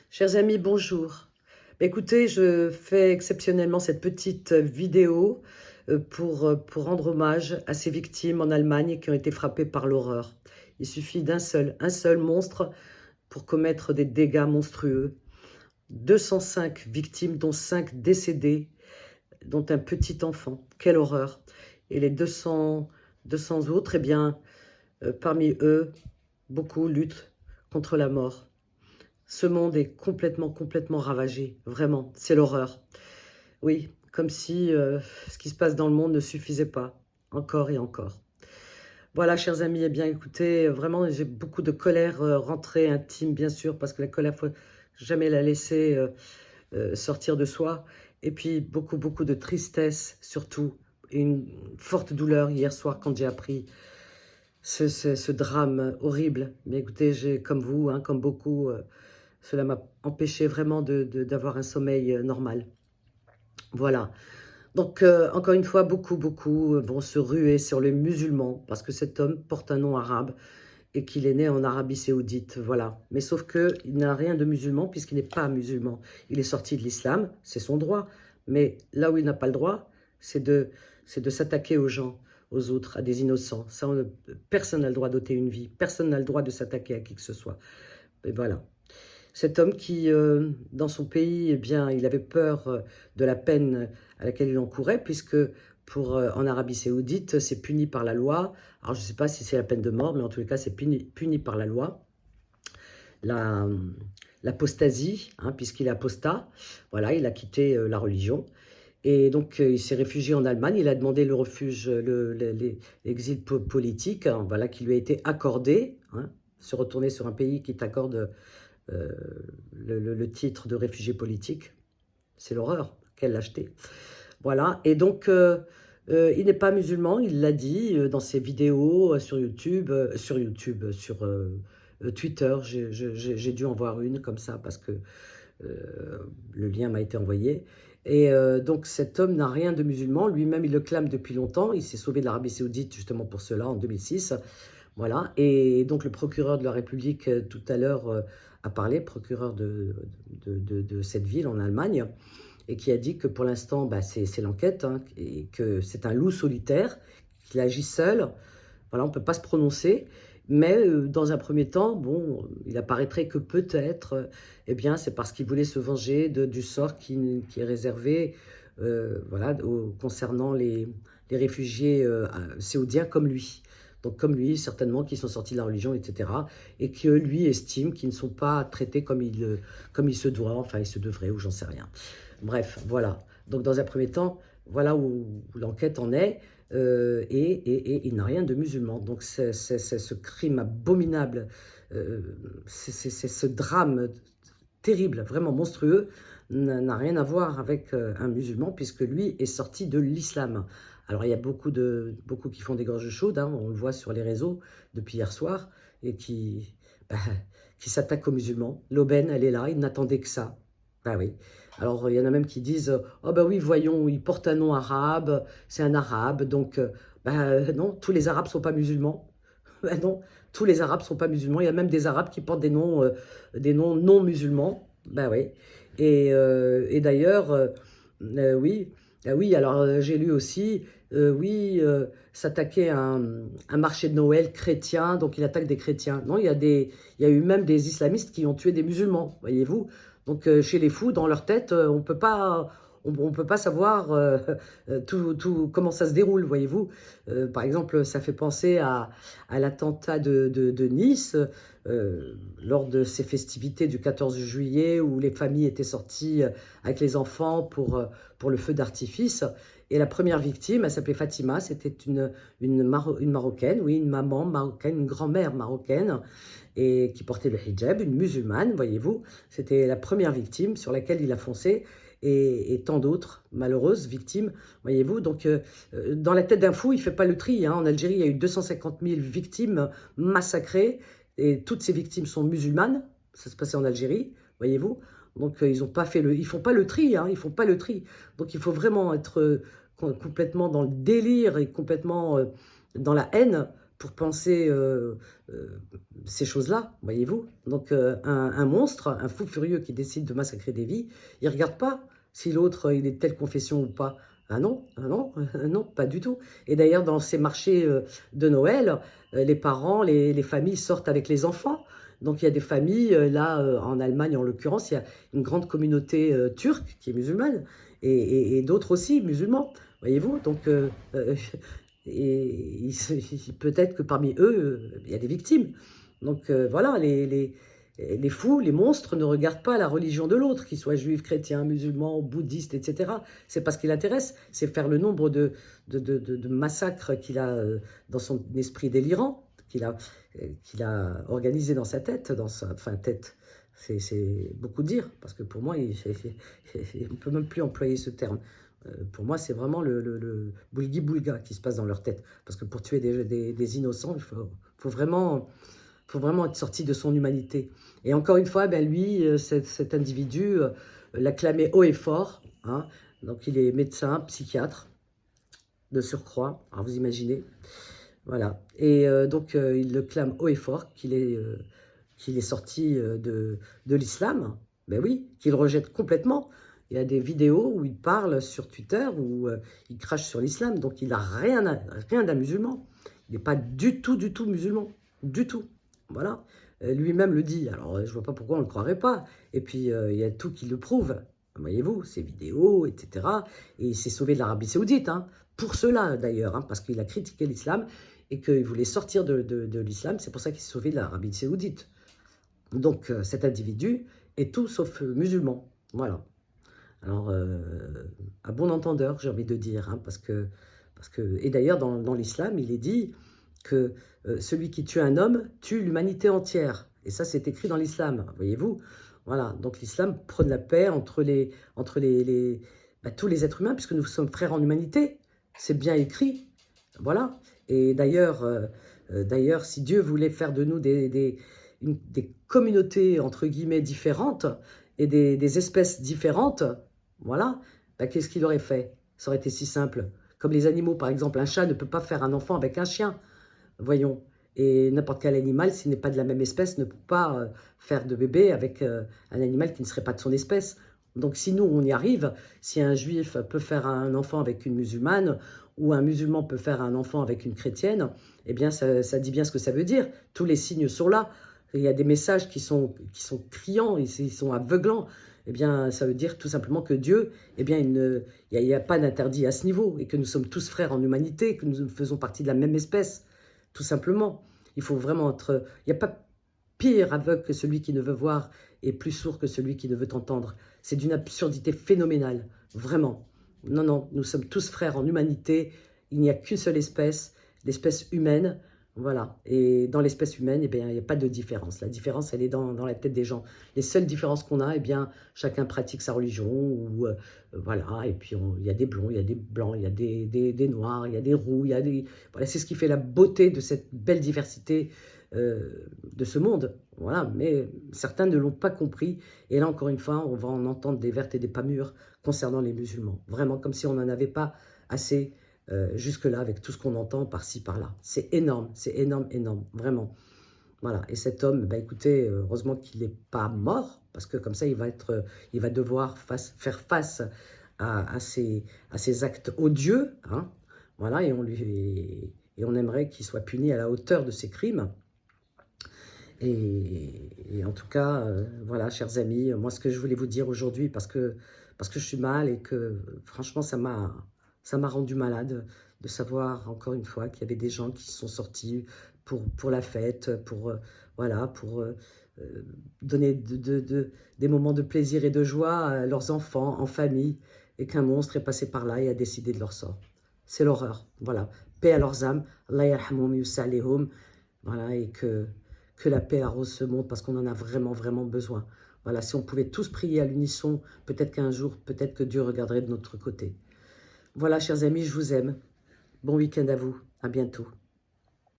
Chers amis, bonjour. Écoutez, je fais exceptionnellement cette petite vidéo pour rendre hommage à ces victimes en Allemagne qui ont été frappées par l'horreur. Il suffit un seul monstre pour commettre des dégâts monstrueux. 205 victimes, dont 5 décédées, dont un petit enfant. Quelle horreur! Et les 200 autres, eh bien, parmi eux, beaucoup luttent contre la mort. Ce monde est complètement ravagé, vraiment, c'est l'horreur. Oui, comme si ce qui se passe dans le monde ne suffisait pas, encore et encore. Voilà, chers amis, eh bien, écoutez, vraiment, j'ai beaucoup de colère rentrée, intime, bien sûr, parce que la colère, faut jamais la laisser sortir de soi. Et puis, beaucoup de tristesse, surtout, et une forte douleur hier soir quand j'ai appris ce drame horrible. Mais écoutez, comme vous, hein, comme beaucoup, cela m'a empêché vraiment d'avoir un sommeil normal. Voilà. Donc, encore une fois, beaucoup vont se ruer sur les musulmans, parce que cet homme porte un nom arabe et qu'il est né en Arabie Saoudite, voilà. Mais sauf qu'il n'a rien de musulman, puisqu'il n'est pas musulman. Il est sorti de l'islam, c'est son droit. Mais là où il n'a pas le droit, c'est de s'attaquer aux gens, aux autres, à des innocents. Ça, personne n'a le droit d'ôter une vie. Personne n'a le droit de s'attaquer à qui que ce soit. Et voilà. Cet homme qui, dans son pays, eh bien, il avait peur de la peine à laquelle il encourait, puisque en Arabie Saoudite, c'est puni par la loi. Alors, je ne sais pas si c'est la peine de mort, mais en tous les cas, c'est puni par la loi. L'apostasie, hein, puisqu'il est apostat. Voilà, il a quitté la religion. Et donc, il s'est réfugié en Allemagne. Il a demandé le refuge, l'exil politique, hein, voilà, qui lui a été accordé. Hein, se retourner sur un pays qui t'accorde euh, le titre de réfugié politique. C'est l'horreur, quelle lâcheté. Voilà, et donc il n'est pas musulman, il l'a dit dans ses vidéos sur Twitter. J'ai dû en voir une comme ça parce que le lien m'a été envoyé. Et donc cet homme n'a rien de musulman, lui-même il le clame depuis longtemps, il s'est sauvé de l'Arabie Saoudite justement pour cela en 2006. Voilà, et donc le procureur de la République tout à l'heure a parlé, procureur de cette ville en Allemagne, et qui a dit que pour l'instant, bah, c'est l'enquête, hein, et que c'est un loup solitaire, qu'il agit seul. Voilà, on ne peut pas se prononcer, mais dans un premier temps, bon, il apparaîtrait que peut-être, eh bien, c'est parce qu'il voulait se venger du sort qui est réservé, voilà, concernant les réfugiés saoudiens comme lui. Donc comme lui, certainement, qui sont sortis de la religion, etc. Et que lui estime qu'ils ne sont pas traités comme il se doit, enfin il se devrait, ou j'en sais rien. Bref, voilà. Donc dans un premier temps, voilà où l'enquête en est, et il n'a rien de musulman. Donc c'est ce crime abominable, c'est ce drame terrible, vraiment monstrueux, n'a rien à voir avec un musulman, puisque lui est sorti de l'islam. Alors il y a beaucoup qui font des gorges chaudes, hein, on le voit sur les réseaux depuis hier soir, et bah, qui s'attaquent aux musulmans. L'aubaine, elle est là, il n'attendait que ça. Ah oui. Alors, il y en a même qui disent « Oh ben oui, voyons, il porte un nom arabe, c'est un arabe, donc… non, tous les arabes ne sont pas musulmans. » Ben non, tous les arabes ne sont pas musulmans. Il y a même des arabes qui portent des noms non musulmans. Ben oui. Et d'ailleurs, oui, oui, alors j'ai lu aussi, oui, s'attaquer à un marché de Noël chrétien, donc il attaque des chrétiens. Non, il y a eu même des islamistes qui ont tué des musulmans, voyez-vous. Donc chez les fous, dans leur tête, on peut pas savoir comment ça se déroule, voyez-vous. Par exemple, ça fait penser à l'attentat de Nice, lors de ces festivités du 14 juillet, où les familles étaient sorties avec les enfants pour le feu d'artifice. Et la première victime, elle s'appelait Fatima, c'était une Marocaine, oui, une maman marocaine, une grand-mère marocaine, et qui portait le hijab, une musulmane, voyez-vous. C'était la première victime sur laquelle il a foncé, et tant d'autres malheureuses victimes, voyez-vous. Donc, dans la tête d'un fou, il ne fait pas le tri, hein. En Algérie, il y a eu 250 000 victimes massacrées, et toutes ces victimes sont musulmanes. Ça se passait en Algérie, voyez-vous. Donc, ils font pas le tri, hein, ils font pas le tri. Donc, il faut vraiment être complètement dans le délire et complètement dans la haine pour penser ces choses-là, voyez-vous. Donc un monstre, un fou furieux qui décide de massacrer des vies, il ne regarde pas si l'autre il est de telle confession ou pas. Ah non, non, pas du tout. Et d'ailleurs, dans ces marchés de Noël, les parents, les familles sortent avec les enfants. Donc il y a des familles, là en Allemagne en l'occurrence, il y a une grande communauté turque qui est musulmane et d'autres aussi musulmans, voyez-vous. Donc et peut-être que parmi eux, il y a des victimes. Donc voilà, les fous, les monstres ne regardent pas la religion de l'autre, qu'ils soient juifs, chrétiens, musulmans, bouddhistes, etc. C'est pas ce qui l'intéresse, c'est faire le nombre de massacres qu'il a dans son esprit délirant, qu'il a organisé dans sa tête, enfin tête, c'est beaucoup dire, parce que pour moi, on ne peut même plus employer ce terme. Pour moi, c'est vraiment le boulgui-boulga qui se passe dans leur tête. Parce que pour tuer des innocents, il faut vraiment être sorti de son humanité. Et encore une fois, ben lui, cet individu l'acclamait haut et fort. Hein. Donc il est médecin, psychiatre, de surcroît. Alors vous imaginez. Voilà. Et donc il le clame haut et fort qu'il est sorti de l'islam. Ben oui, qu'il rejette complètement. Il y a des vidéos où il parle sur Twitter, où il crache sur l'islam. Donc il n'a rien d'un musulman. Il n'est pas du tout musulman. Du tout. Voilà. Lui-même le dit. Alors je ne vois pas pourquoi on ne le croirait pas. Et puis il y a tout qui le prouve. Voyez-vous, ses vidéos, etc. Et il s'est sauvé de l'Arabie Saoudite. Hein. Pour cela d'ailleurs, hein, parce qu'il a critiqué l'islam et qu'il voulait sortir de l'islam. C'est pour ça qu'il s'est sauvé de l'Arabie Saoudite. Donc cet individu est tout sauf musulman. Voilà. Alors, à bon entendeur, j'ai envie de dire, hein, parce que et d'ailleurs, dans l'islam, il est dit que celui qui tue un homme tue l'humanité entière. Et ça, c'est écrit dans l'islam, voyez-vous. Voilà, donc l'islam prône la paix entre tous les êtres humains, puisque nous sommes frères en humanité. C'est bien écrit, voilà. Et d'ailleurs, si Dieu voulait faire de nous des communautés, entre guillemets, différentes, et des espèces différentes, voilà, ben, qu'est-ce qu'il aurait fait? Ça aurait été si simple. Comme les animaux, par exemple, un chat ne peut pas faire un enfant avec un chien, voyons. Et n'importe quel animal, s'il n'est pas de la même espèce, ne peut pas faire de bébé avec un animal qui ne serait pas de son espèce. Donc si nous, on y arrive, si un juif peut faire un enfant avec une musulmane, ou un musulman peut faire un enfant avec une chrétienne, eh bien ça dit bien ce que ça veut dire. Tous les signes sont là. Il y a des messages qui sont criants, ils sont aveuglants. Eh bien, ça veut dire tout simplement que Dieu, eh bien, il n'y a pas d'interdit à ce niveau, et que nous sommes tous frères en humanité, que nous faisons partie de la même espèce, tout simplement. Il faut vraiment être... Il n'y a pas pire aveugle que celui qui ne veut voir, et plus sourd que celui qui ne veut entendre. C'est d'une absurdité phénoménale, vraiment. Non, non, nous sommes tous frères en humanité, il n'y a qu'une seule espèce, l'espèce humaine. Voilà, et dans l'espèce humaine, eh bien, il n'y a pas de différence. La différence, elle est dans la tête des gens. Les seules différences qu'on a, eh bien, chacun pratique sa religion, ou voilà, et puis il y a des blonds, il y a des blancs, il y a des noirs, il y a des roux, il y a des... Voilà, c'est ce qui fait la beauté de cette belle diversité de ce monde. Voilà, mais certains ne l'ont pas compris, et là, encore une fois, on va en entendre des vertes et des pas mûres concernant les musulmans. Vraiment, comme si on n'en avait pas assez... jusque-là, avec tout ce qu'on entend par-ci, par-là. C'est énorme, énorme, vraiment. Voilà, et cet homme, bah, écoutez, heureusement qu'il n'est pas mort, parce que comme ça, il va devoir faire face à ces actes odieux, hein, voilà, et on aimerait qu'il soit puni à la hauteur de ses crimes. Et en tout cas, voilà, chers amis, moi, ce que je voulais vous dire aujourd'hui, parce que je suis mal et que, franchement, ça m'a rendu malade de savoir, encore une fois, qu'il y avait des gens qui sont sortis pour la fête, voilà, pour donner des moments de plaisir et de joie à leurs enfants, en famille, et qu'un monstre est passé par là et a décidé de leur sort. C'est l'horreur, voilà. Paix à leurs âmes, Allah yarhamoum yusalihum, voilà, et que la paix arrose ce monde, parce qu'on en a vraiment, vraiment besoin. Voilà, si on pouvait tous prier à l'unisson, peut-être qu'un jour, peut-être que Dieu regarderait de notre côté. Voilà, chers amis, je vous aime. Bon week-end à vous. À bientôt.